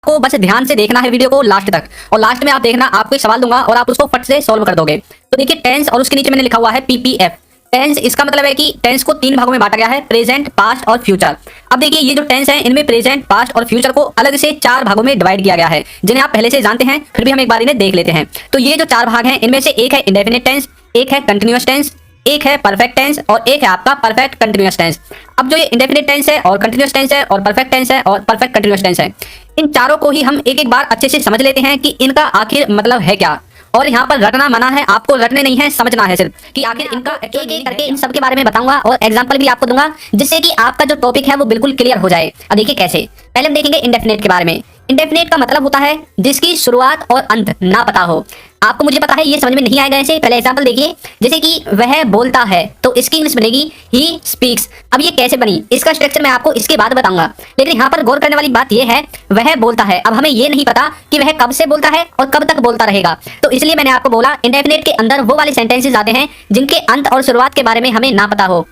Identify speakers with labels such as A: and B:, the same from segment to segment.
A: को बस ध्यान से देखना है वीडियो को लास्ट तक, और लास्ट में आप देखना, आपको एक सवाल दूंगा और आप उसको फट से सॉल्व कर दोगे। तो देखिए टेंस और उसके नीचे मैंने लिखा हुआ है पीपीएफ। टेंस इसका मतलब है कि टेंस को 3 भागों में बांटा गया है, प्रेजेंट, पास्ट और फ्यूचर। अब देखिए ये जो टेंस है इनमें प्रेजेंट, पास्ट और फ्यूचर को अलग से 4 भागों में डिवाइड किया गया है, जिन्हें आप पहले से जानते हैं, फिर भी हम एक बार इन्हें देख लेते हैं। तो ये जो 4 भाग हैं इनमें से एक है इंडेफिनिट टेंस, एक है कंटिन्यूअस टेंस, एक है परफेक्ट टेंस और एक है आपका परफेक्ट कंटिन्यूअस टेंस। अब जो ये इंडेफिनिट टेंस है और कंटिन्यूअस टेंस है और परफेक्ट टेंस है और परफेक्ट कंटिन्यूअस टेंस है, इन चारों को ही हम एक एक बार अच्छे से समझ लेते हैं कि इनका आखिर मतलब है क्या। और यहाँ पर रटना मना है, आपको रटने नहीं है, समझना है सिर्फ कि आखिर इनका एक एक करके इन सब के बारे में बताऊंगा और एग्जांपल भी आपको दूंगा, जिससे कि आपका जो टॉपिक है वो बिल्कुल क्लियर हो जाए। अब देखिए कैसे, पहले हम देखेंगे इंडेफिनिट के बारे में। इंडेफिनिट का मतलब होता है जिसकी शुरुआत और अंत ना पता हो। आपको मुझे पता है ये समझ में नहीं आएगा ऐसे, पहले एग्जांपल देखिए, जैसे कि वह बोलता है तो इसकी इंग्लिश बनेगी ही स्पीक्स। अब ये कैसे बनी, इसका स्ट्रक्चर मैं आपको इसके बाद बताऊंगा, लेकिन यहाँ पर गौर करने वाली बात ये है, वह बोलता है। अब हमें ये नहीं पता कि वह कब से बोलता है और कब तक बोलता रहेगा, तो इसलिए मैंने आपको बोला इंडेफिनिट के अंदर वो वाले सेंटेंसेस आते हैं जिनके अंत और शुरुआत के बारे में हमें ना पता हो।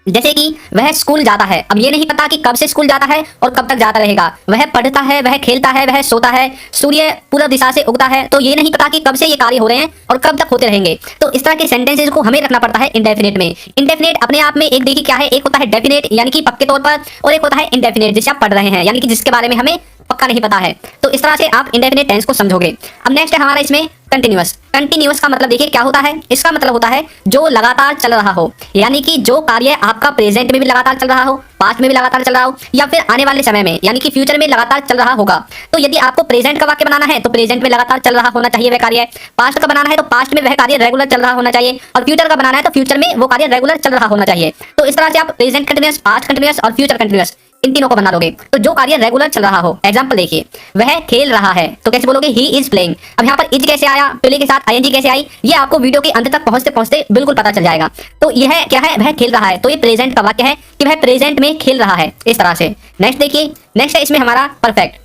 A: जैसे कि वह स्कूल जाता है, अब ये नहीं पता कि कब से स्कूल जाता है और कब तक जाता रहेगा। वह पढ़ता है, वह खेलता है, वह सोता है, सूर्य पूर्व दिशा से उगता है, तो ये नहीं पता कि कब से ये कार्य हो रहे हैं और कब तक होते रहेंगे। तो इस तरह के सेंटेंसेस को हमें रखना पड़ता है इंडेफिनिट में। इंडेफिनिट अपने आप में एक देखिए क्या है, एक होता है डेफिनेट यानी कि पक्के तौर पर, और एक होता है इंडेफिनिट जिसे आप पढ़ रहे हैं यानी कि जिसके बारे में हमें पक्का नहीं पता है। तो इस तरह से आप इंडेफिनिट टेंस को समझोगे। अब नेक्स्ट है हमारा इसमें कंटिन्यूअस। कंटिन्यूअस का मतलब देखिए क्या होता है, इसका मतलब होता है जो लगातार चल रहा हो, यानी कि जो कार्य आपका प्रेजेंट में भी लगातार चल रहा हो, पास्ट में भी लगातार चल रहा हो, या फिर आने वाले समय में यानी कि फ्यूचर में लगातार चल रहा होगा। तो यदि आपको प्रेजेंट का वाक्य बनाना है तो प्रेजेंट में लगातार चल रहा होना चाहिए वह कार्य, पास्ट का बनाना है तो पास्ट में वह कार्य रेगुलर चल रहा होना चाहिए, और फ्यूचर का बनाना है तो फ्यूचर में वो कार्य रेगुलर चल रहा होना चाहिए। तो इस तरह से आप प्रेजेंट कंटिन्यूअस, पास्ट कंटिन्यूअस और फ्यूचर कंटिन्यूअस इन तीनों को बना दोगे। तो जो कार्य रेगुलर चल रहा हो, एग्जांपल देखिए, वह खेल रहा है तो कैसे बोलोगे, ही इज प्लेइंग। अब यहाँ पर इज कैसे आया, प्ले के साथ आईएनजी कैसे आई, ये आपको वीडियो के अंत तक पहुंचते पहुंचते बिल्कुल पता चल जाएगा। तो यह क्या है, वह खेल रहा है, तो ये प्रेजेंट का वाक्य है कि वह प्रेजेंट में खेल रहा है, इस तरह से। नेक्स्ट देखिए, नेक्स्ट है इसमें हमारा परफेक्ट।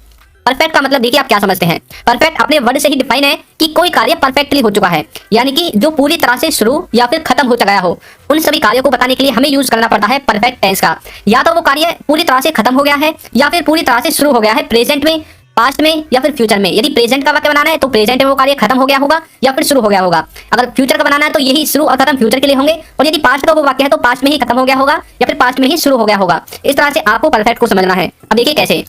A: परफेक्ट का मतलब देखिए आप क्या समझते हैं, परफेक्ट अपने वर्ड से ही डिफाइन है कि कोई कार्य परफेक्टली हो चुका है, यानी कि जो पूरी तरह से शुरू या फिर खत्म हो गया हो। उन सभी कार्यों को बताने के लिए हमें यूज करना पड़ता है परफेक्ट टेंस का। या तो वो कार्य पूरी तरह से खत्म हो गया है या फिर पूरी तरह से शुरू हो गया है, प्रेजेंट में, पास्ट में या फिर फ्यूचर में। यदि प्रेजेंट का वाक्य बनाना है तो प्रेजेंट में वो कार्य खत्म हो गया होगा या फिर शुरू हो गया होगा। अगर फ्यूचर का बनाना है तो यही शुरू और खत्म फ्यूचर के लिए होंगे, और यदि पास्ट का वो वाक्य है तो पास्ट में ही खत्म हो गया होगा या फिर पास्ट में ही शुरू हो गया होगा। इस तरह से आपको परफेक्ट को समझना है। अब देखिए कैसे,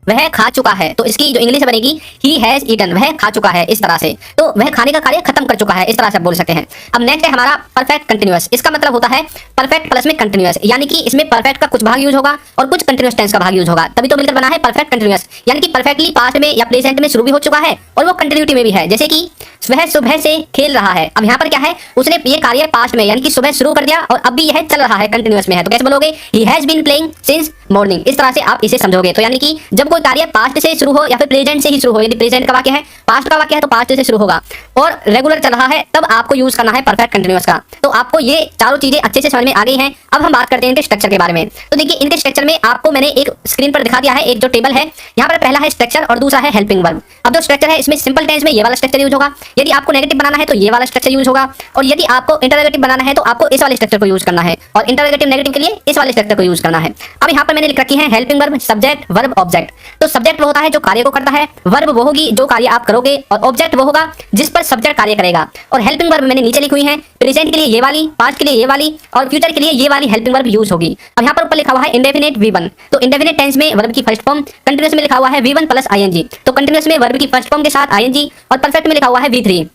A: वह खा चुका है तो इसकी जो इंग्लिश बनेगी ही हैज ईटन, वह खा चुका है, इस तरह से। तो वह खाने का कार्य खत्म कर चुका है, इस तरह से आप बोल सकते हैं। अब नेक्स्ट है हमारा परफेक्ट कंटिन्यूअस। इसका मतलब होता है परफेक्ट प्लस में कंटिन्यूअस, यानी कि इसमें परफेक्ट का कुछ भाग यूज होगा और कुछ कंटिन्यूअस टेंस का भाग यूज होगा, तभी तो मिलकर बना है परफेक्ट कंटिन्यूअस। यानी कि परफेक्टली पास्ट में या प्रेजेंट में शुरू भी हो चुका है और वो कंटिन्यूटी में भी है। जैसे कि वह सुबह से खेल रहा है, अब यहाँ पर क्या है, उसने ये कार्य पास्ट में यानी कि सुबह शुरू कर दिया और अब भी यह चल रहा है, कंटिन्यूअस में है, तो कैसे बोलोगे, he has been playing since morning. इस तरह से आप इसे समझोगे। तो यानी कि जब कोई कार्य पास्ट से शुरू हो या फिर प्रेजेंट से ही शुरू हो, यदि प्रेजेंट का वाक्य है, पास्ट का वाक्य है तो पास्ट से शुरू होगा और रेगुलर चल रहा है, तब आपको यूज करना है परफेक्ट कंटिन्यूअस का। तो आपको ये चारों चीजें अच्छे से समझ में आ गई हैं। अब हम बात करते हैं इनके स्ट्रक्चर के बारे में। तो देखिए इनके स्ट्रक्चर में आपको मैंने एक स्क्रीन पर दिखा दिया है, एक जो टेबल है, यहाँ पर पहला है स्ट्रक्चर और दूसरा है हेल्पिंग वर्ब। अब जो स्ट्रक्चर है इसमें सिंपल टेंस में ये वाला स्ट्रक्चर यूज होगा, यदि आपको नेगेटिव बनाना है तो ये वाला स्ट्रक्चर यूज होगा, और यदि आपको इंटरोगेटिव बनाना है तो आपको इस वाले स्ट्रक्चर को यूज करना है, और इंटरोगेटिव नेगेटिव के लिए इस वाले स्ट्रक्चर को यूज करना है। अब यहाँ पर मैंने लिख रखी है helping verb, subject, verb, object. तो सब्जेक्ट वो होता है जो कार्य को करता है, वर्ब वो होगी जो कार्य आप करोगे, और ऑब्जेक्ट वो होगा जिस पर सब्जेक्ट कार्य करेगा। और हेल्पिंग वर्ब मैंने नीचे लिखी हुई है, प्रेजेंट के लिए ये वाली, पास्ट के लिए ये वाली, और फ्यूचर के लिए ये वाली हेल्पिंग वर्ब यूज होगी। अब यहाँ पर ऊपर लिखा हुआ है इंडेफिनिट V1। तो इंडेफिनिट टेंस में वर्ब की फर्स्ट फॉर्म, कंटीन्यूअस में लिखा हुआ है V1 प्लस ING। तो कंटीन्यूअस में वर्ब की फर्स्ट फॉर्म के साथ ING, और परफेक्ट में लिखा हुआ है V3।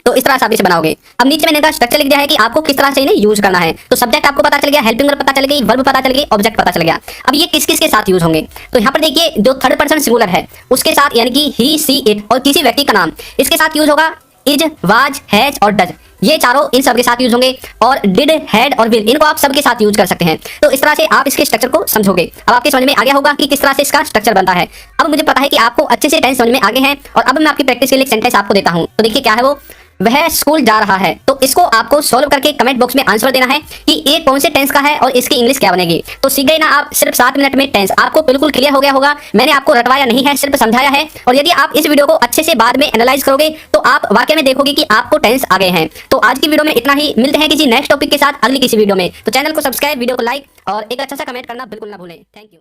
A: तो इस तरह से आप इसे बनाओगे। अब नीचे मैंने इनका स्ट्रक्चर लिख दिया है कि आपको किस तरह से इन्हें यूज करना है। तो सब्जेक्ट आपको पता चल गया, हेल्पिंग वर्ब पता चल गई, वर्ब पता चल गई, ऑब्जेक्ट पता चल गया। अब ये किस किस के साथ यूज होंगे, तो यहाँ पर देखिए जो थर्ड पर्सन सिंगुलर है उसके साथ, यानी कि ही, सी, इट, और किसी व्यक्ति का नाम, इसके साथ यूज होगा इज, वाज, हैज और डज। ये चारों इन सब के साथ यूज होंगे, और डिड, हैड और विल, इनको आप सबके साथ यूज कर सकते हैं। तो इस तरह से आप इसके स्ट्रक्चर को समझोगे। अब आपके समझ में आ गया होगा कि किस तरह से इसका स्ट्रक्चर बनता है। अब मुझे पता है कि आपको अच्छे से टेंस समझ में आगे हैं, और अब मैं आपकी प्रैक्टिस के लिए एक सेंटेंस आपको देता हूं। तो देखिए क्या है वो, वह स्कूल जा रहा है। तो इसको आपको सॉल्व करके कमेंट बॉक्स में आंसर देना है कि ये कौन से टेंस का है और इसकी इंग्लिश क्या बनेगी। तो सीख गए ना आप, सिर्फ 7 मिनट में टेंस आपको बिल्कुल क्लियर हो गया होगा। मैंने आपको रटवाया नहीं है, सिर्फ समझाया है। और यदि आप इस वीडियो को अच्छे से बाद में एनालाइज करोगे तो आप वाकई में देखोगे कि आपको टेंस आ गए हैं। तो आज की वीडियो में इतना ही, मिलते हैं किसी नेक्स्ट टॉपिक के साथ अगली किसी वीडियो में। तो चैनल को सब्सक्राइब, वीडियो को लाइक और एक अच्छा सा कमेंट करना बिल्कुल ना भूलें। Thank you.